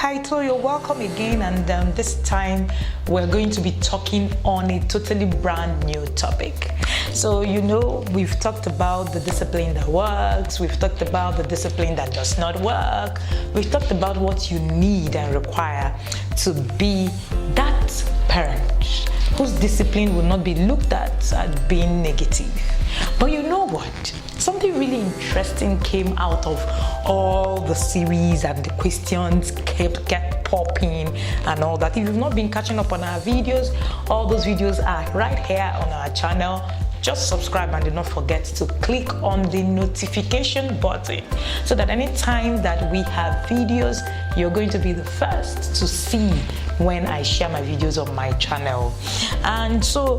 So you're welcome again, and this time we're going to be talking on a totally brand new topic. So we've talked about the discipline that works, we've talked about the discipline that does not work, we've talked about what you need and require to be that parent whose discipline will not be looked at as being negative. But you know what? Something really interesting came out of all the series, and the questions kept popping and all that. If you've not been catching up on our videos, all those videos are right here on our channel. Just subscribe and do not forget to click on the notification button so that anytime that we have videos, you're going to be the first to see when I share my videos on my channel. And so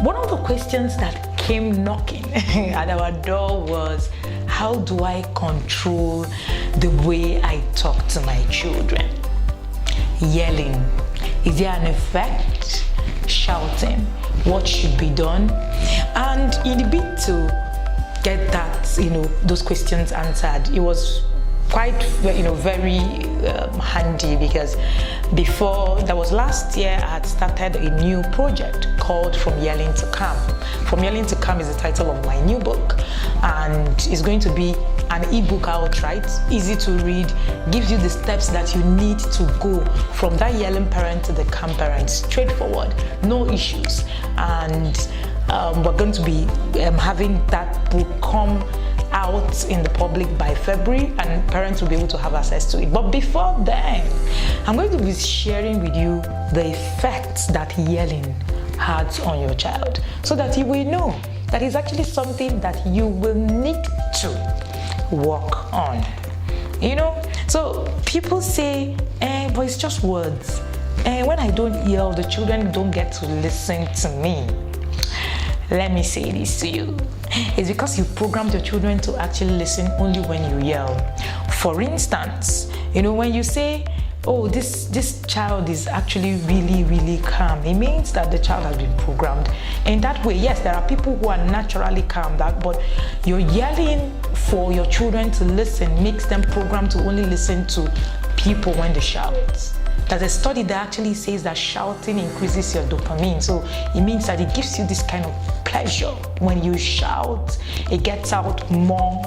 one of the questions that came knocking at our door was, how do I control the way I talk to my children? Yelling, is there an effect? Shouting, what should be done? And in a bit to get that, those questions answered, it was quite, very handy, because before, that was last year, I had started a new project called From Yelling to Calm. From Yelling to Calm is the title of my new book, and it's going to be an ebook outright, easy to read, gives you the steps that you need to go from that yelling parent to the calm parent, straightforward, no issues. And we're going to be having that book come out in the public by February, and parents will be able to have access to it. But before then, I'm going to be sharing with you the effects that yelling has on your child, so that you will know that it's actually something that you will need to work on. So people say, but it's just words. When I don't yell, the children don't get to listen to me. Let me say this to you. It's because you programmed your children to actually listen only when you yell. For instance, when you say, oh, this child is actually really, really calm, it means that the child has been programmed. In that way, yes, there are people who are naturally calm, but you're yelling for your children to listen makes them programmed to only listen to people when they shout. There's a study that actually says that shouting increases your dopamine. So it means that it gives you this kind of pleasure. When you shout, it gets out more,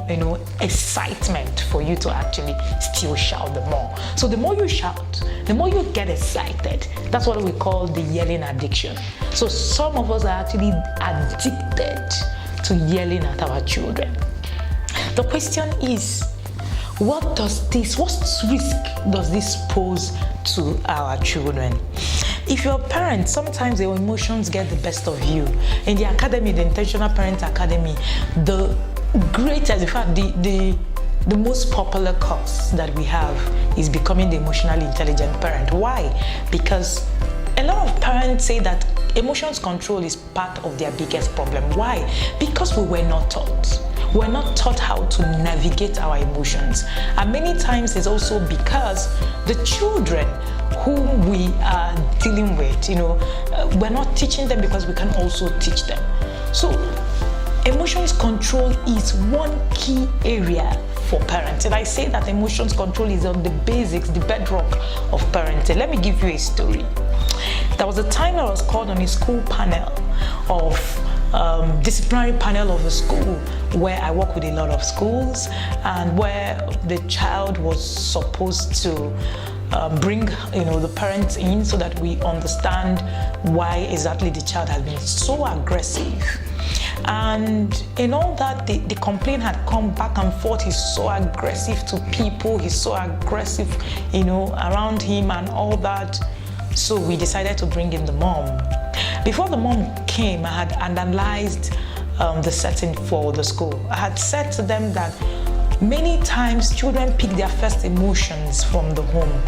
excitement for you to actually still shout the more. So the more you shout, the more you get excited. That's what we call the yelling addiction. So some of us are actually addicted to yelling at our children. The question is, what risk does this pose to our children? If you're a parent, sometimes your emotions get the best of you. In the academy, the Intentional Parent Academy, the greatest, in fact, the most popular course that we have is becoming the emotionally intelligent parent. Why? Because a lot of parents say that emotions control is part of their biggest problem. Why? Because we were not taught. We're not taught how to navigate our emotions. And many times it's also because the children whom we are dealing with, we're not teaching them because we can also teach them. So emotions control is one key area for parents. And I say that emotions control is on the basics, the bedrock of parenting. Let me give you a story. There was a time I was called on a school panel of disciplinary panel of a school where I work with a lot of schools, and where the child was supposed to bring the parents in so that we understand why exactly the child has been so aggressive. And in all that, the complaint had come back and forth. He's so aggressive to people, he's so aggressive around him and all that. So we decided to bring in the mom. Before the mom came, I had analyzed the setting for the school. I had said to them that many times children pick their first emotions from the home.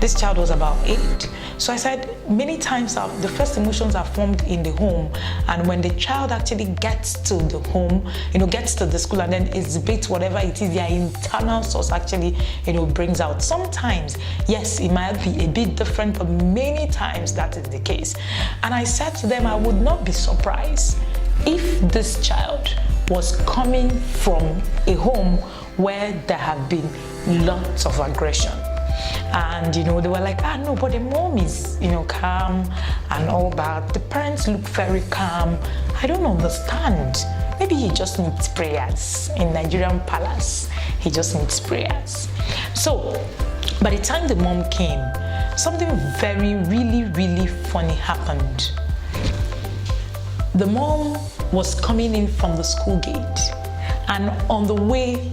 This child was about 8. So I said many times the first emotions are formed in the home, and when the child actually gets to the home, gets to the school and then exhibits whatever it is their internal source actually, brings out. Sometimes, yes, it might be a bit different, but many times that is the case. And I said to them, I would not be surprised if this child was coming from a home where there have been lots of aggression. And they were like, no, but the mom is calm and all that. The parents look very calm. I don't understand. Maybe he just needs prayers. In Nigerian palace, he just needs prayers. So by the time the mom came, something really funny happened. The mom was coming in from the school gate, and on the way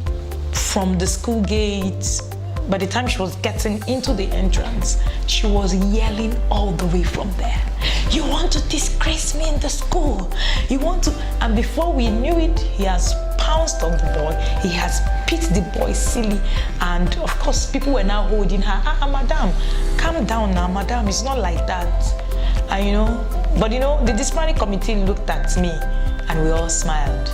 from the school gate, by the time she was getting into the entrance, she was yelling all the way from there. You want to disgrace me in the school. You want to, and before we knew it, he has pounced on the boy. He has beat the boy silly. And of course, people were now holding her. Madam, calm down now, madam. It's not like that. And but the disciplinary committee looked at me and we all smiled.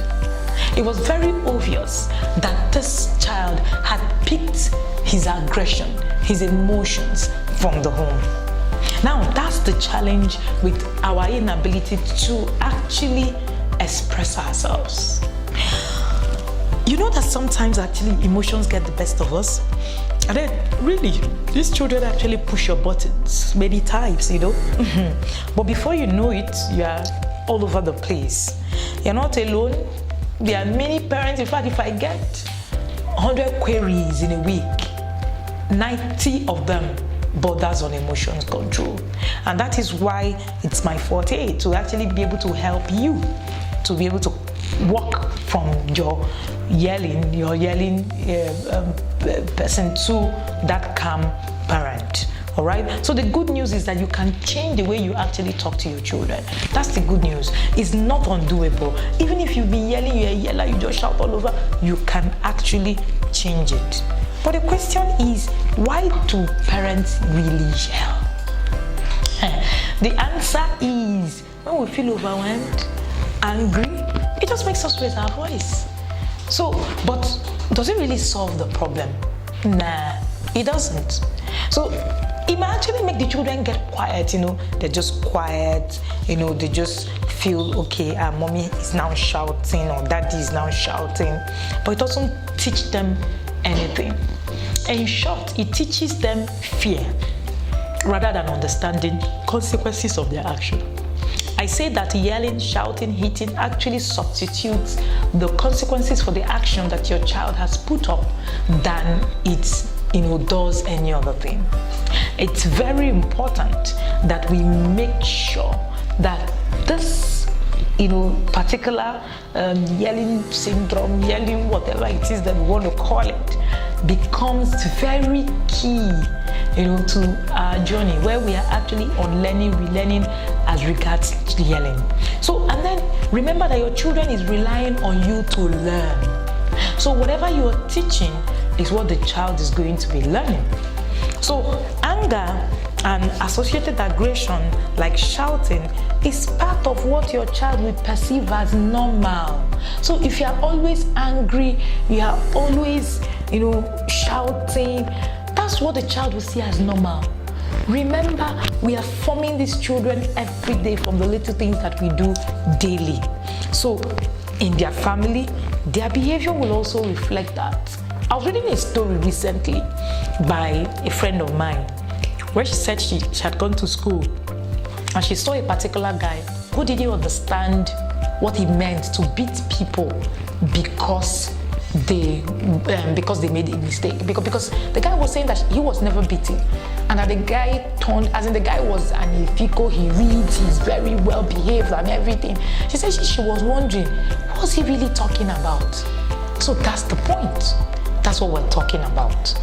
It was very obvious that this child had picked his aggression, his emotions from the home. Now, that's the challenge with our inability to actually express ourselves. You know that sometimes actually emotions get the best of us? And then really, these children actually push your buttons many times, But before you know it, you are all over the place. You're not alone. There are many parents. In fact, if I get 100 queries in a week, 90 of them borders on emotions control. And that is why it's my forte to actually be able to help you to be able to walk from your yelling person to that calm parent. All right. So the good news is that you can change the way you actually talk to your children. That's the good news. It's not undoable. Even if you've been yelling, you're a yeller, you just shout all over, you can actually change it. But the question is, why do parents really yell? The answer is, when we feel overwhelmed, angry, it just makes us raise our voice. So, but does it really solve the problem? Nah, it doesn't. So it might actually make the children get quiet, they're just quiet, they just feel, okay, mommy is now shouting or daddy is now shouting, but it doesn't teach them anything. In short, it teaches them fear rather than understanding consequences of their action. I say that yelling, shouting, hitting actually substitutes the consequences for the action that your child has put up than it does any other thing. It's very important that we make sure that this particular yelling syndrome, yelling whatever it is that we want to call it, becomes very key to our journey, where we are actually unlearning, relearning as regards to yelling. So, and then remember that your children is relying on you to learn. So whatever you are teaching is what the child is going to be learning. So anger and associated aggression like shouting is part of what your child will perceive as normal. So if you are always angry, you are always shouting, that's what the child will see as normal. Remember, we are forming these children every day from the little things that we do daily. So in their family, their behavior will also reflect that. I was reading a story recently by a friend of mine where she said she had gone to school and she saw a particular guy who didn't understand what it meant to beat people because they made a mistake. Because the guy was saying that he was never beaten, and that the guy the guy was an Ifiko, he reads, he's very well behaved and everything. She said she was wondering, what was he really talking about? So that's the point. That's what we're talking about,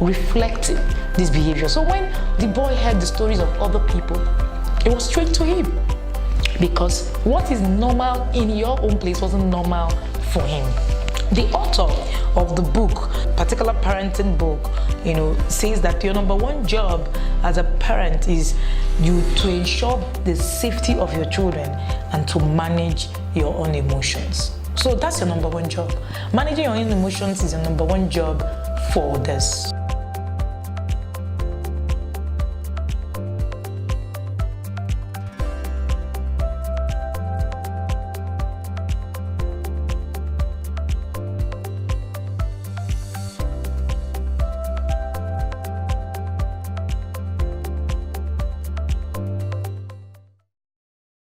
reflecting this behavior. So when the boy heard the stories of other people, it was straight to him, because what is normal in your own place wasn't normal for him. The author of the book, particular parenting book, says that your number one job as a parent is to ensure the safety of your children and to manage your own emotions. So that's your number one job. Managing your own emotions is your number one job for this.